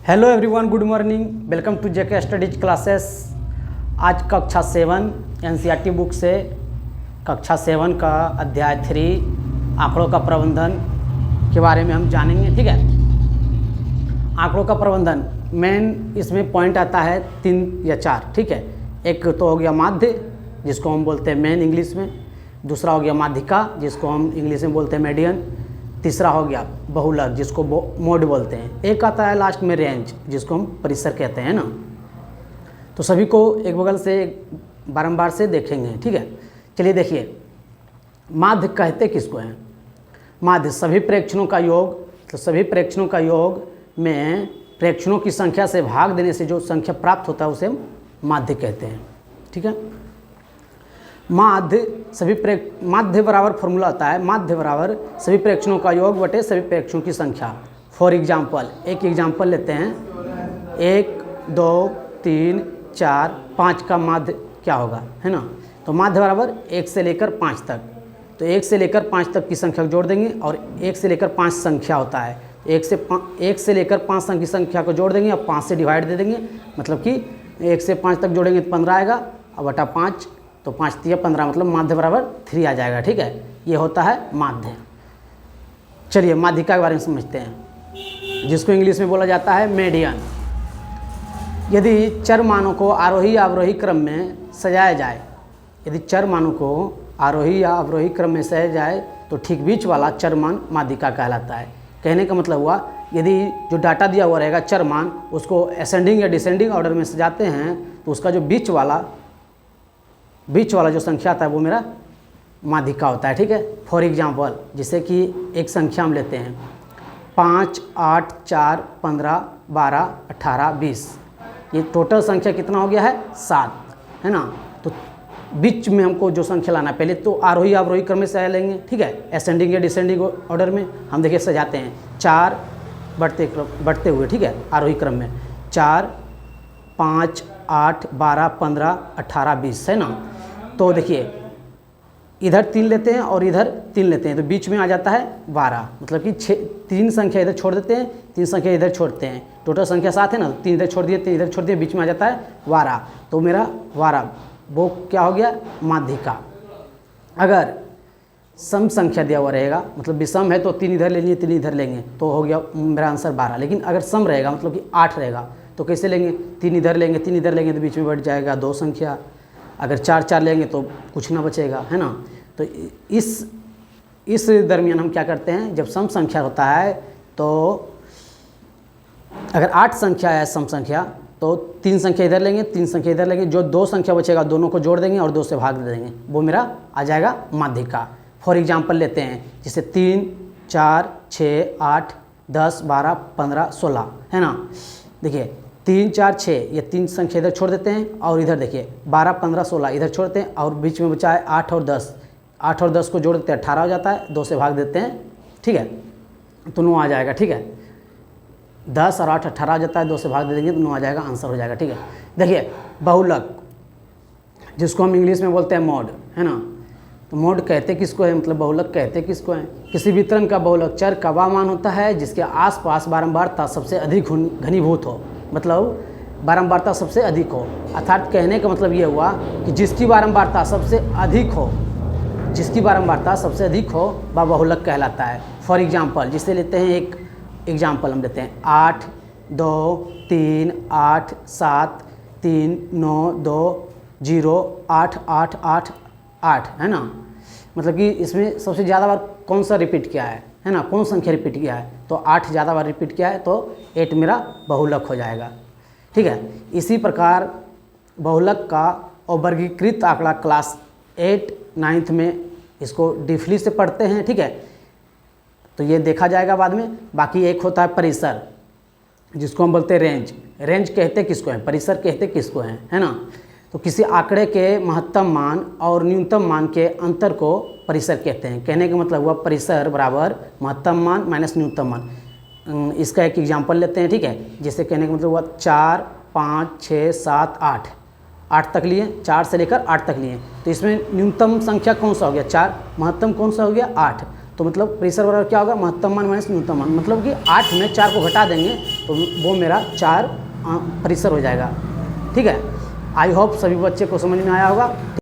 Hello everyone, good morning, welcome to JK studies classes. आज कक्षा 7 NCERT book से कक्षा 7 का अध्याय 3 आंकड़ों का प्रबंधन के बारे में हम जानेंगे। ठीक है, आंकड़ों का प्रबंधन मेन इसमें पॉइंट आता है 3 या 4। ठीक है, एक तो हो गया माध्य, जिसको हम बोलते हैं मेन इंग्लिश में। दूसरा हो गया माध्यिका, जिसको हम इंग्लिश में बोलते हैं मीडियन। तीसरा हो गया बहुलक, जिसको मोड बोलते हैं। एक आता है लास्ट में रेंज, जिसको हम परिसर कहते हैं ना। तो सभी को एक बगल से बारंबार से देखेंगे। ठीक है, चलिए देखिए, माध्य कहते किसको हैं? माध्य सभी प्रेक्षणों का योग। तो सभी प्रेक्षणों का योग में प्रेक्षणों की संख्या से भाग देने से जो संख्या प्राप्त होता है उसे हम माध्य कहते हैं। ठीक है, माध्य बराबर फॉर्मूला आता है, माध्य बराबर सभी प्रेक्षणों का योग बटे सभी प्रेक्षणों की संख्या। फॉर एग्जाम्पल, एक एग्जाम्पल लेते हैं। 1 2 3 4 5 का माध्य क्या होगा, है ना? तो माध्य बराबर 1 से लेकर 5 तक। तो 1 से लेकर 5 तक की संख्या जोड़ देंगे, और 1 से लेकर 5 संख्या होता है। 1 से लेकर 5 की संख्या को जोड़ देंगे और 5 से डिवाइड दे देंगे। मतलब कि 1 से 5 तक जोड़ेंगे तो 15 आएगा, और बटा 5, तो 5 3 15, मतलब माध्य बराबर 3 आ जाएगा। ठीक है, ये होता है माध्य। चलिए माध्यिका के बारे में समझते हैं, जिसको इंग्लिश में बोला जाता है मीडियन। यदि चर मानों को आरोही या अवरोही क्रम में सजाया जाए, यदि चर मानों को आरोही या अवरोही क्रम में सजाया जाए तो ठीक बीच वाला चर मान माध्यिका कहलाता है। कहने का मतलब हुआ, यदि जो डाटा दिया हुआ रहेगा चर मान, उसको असेंडिंग या डिसेंडिंग ऑर्डर में सजाते हैं तो उसका जो बीच वाला जो संख्या आता है वो मेरा माध्यिका होता है। ठीक है, फॉर एग्जांपल, जैसे कि एक संख्या हम लेते हैं 5 8 4 15 12 18 20। ये टोटल संख्या कितना हो गया है? 7, है ना? तो बीच में हमको जो संख्या लाना है, पहले तो आरोही अवरोही क्रम में सजा लेंगे। ठीक है, असेंडिंग या डिसेंडिंग ऑर्डर में हम देखिए सजाते हैं। 4 बढ़ते हुए, ठीक है, आरोही क्रम में 4 5 8 12 15 18 20, है ना? तो देखिए, इधर 3 लेते हैं और इधर 3 लेते हैं, तो बीच में आ जाता है 12। मतलब कि 3 संख्या इधर छोड़ देते हैं, 3 संख्या इधर छोड़ते हैं, टोटल संख्या 7 है ना। 3 इधर छोड़ दिए, 3 इधर छोड़ दिए, बीच में आ जाता है 12। तो मेरा 12 वो क्या हो गया? माध्यिका। अगर सम संख्या दिया हुआ रहेगा, मतलब विषम है तो 3 इधर ले लिए 3 इधर लेंगे, तो हो गया मेरा आंसर 12। लेकिन अगर सम रहेगा, मतलब कि 8 रहेगा, तो कैसे लेंगे? 3 इधर लेंगे 3 इधर लेंगे, तो बीच में बढ़ जाएगा 2 संख्या। अगर 4 4 लेंगे तो कुछ ना बचेगा, है ना? तो इस दरमियान हम क्या करते हैं, जब सम संख्या होता है तो अगर 8 संख्या है सम संख्या, तो 3 संख्या इधर लेंगे 3 संख्या इधर लेंगे, जो 2 संख्या बचेगा दोनों को जोड़ देंगे और 2 से भाग दे देंगे, वो मेरा आ जाएगा माध्यिका। फॉर एग्जांपल लेते हैं, जैसे 3 4 6 8 10 12 15 16, है ना? देखिए 3 4 6, ये 3 संख्या इधर छोड़ देते हैं, और इधर देखिए 12 15 16 इधर छोड़ते हैं, और बीच में बचा है 8 और 10। 8 और 10 को जोड़ देते हैं, 18 हो जाता है, 2 से भाग देते हैं। ठीक है, तो 9 आ जाएगा। ठीक है, 10 और 8 18 हो जाता है, 2 से भाग दे देंगे तो 9 आ जाएगा, आंसर हो जाएगा। ठीक है, देखिए बहुलक, जिसको हम इंग्लिश में बोलते हैं मोड, है ना? तो मोड कहते किसको है, मतलब बहुलक कहते किसको है? किसी वितरण का बहुलक चर का वह मान होता है जिसके आसपास बारंबारता सबसे अधिक घनीभूत हो, मतलब बारंबारता सबसे अधिक हो। अर्थात कहने का मतलब ये हुआ कि जिसकी बारंबारता सबसे अधिक हो, जिसकी बारंबारता सबसे अधिक हो वह बहुलक कहलाता है। फॉर एग्जांपल, जिसे लेते हैं, एक एग्जांपल हम लेते हैं 8 2 3 8 7 3 9 2 0 8 8 8 8, है ना? मतलब कि इसमें सबसे ज़्यादा बार कौन सा रिपीट किया है ना? कौन संख्या रिपीट किया है? तो 8 ज़्यादा बार रिपीट किया है, तो 8 मेरा बहुलक हो जाएगा। ठीक है, इसी प्रकार बहुलक का और वर्गीकृत आंकड़ा क्लास 8 9th में इसको डीपली से पढ़ते हैं। ठीक है, तो ये देखा जाएगा बाद में। बाकी एक होता है परिसर, जिसको हम बोलते हैं रेंज। रेंज कहते किसको हैं? परिसर कहते किसको हैं, है ना? तो किसी आंकड़े के महत्तम मान और न्यूनतम मान के अंतर को परिसर कहते हैं। कहने का मतलब हुआ परिसर बराबर महत्तम मान माइनस न्यूनतम मान। इसका एक एग्जांपल लेते हैं। ठीक है, जैसे कहने का मतलब हुआ 4 5 6 7 8 तक लिए, 4 से लेकर 8 तक लिए, तो इसमें न्यूनतम संख्या कौन सा हो गया? 4। महत्तम कौन सा हो गया? 8। तो मतलब परिसर बराबर क्या होगा, महत्तम मान माइनस न्यूनतम मान, मतलब कि 8 में 4 को घटा देंगे तो वो मेरा 4 परिसर हो जाएगा। ठीक है, आई होप सभी बच्चे को समझ में आया होगा।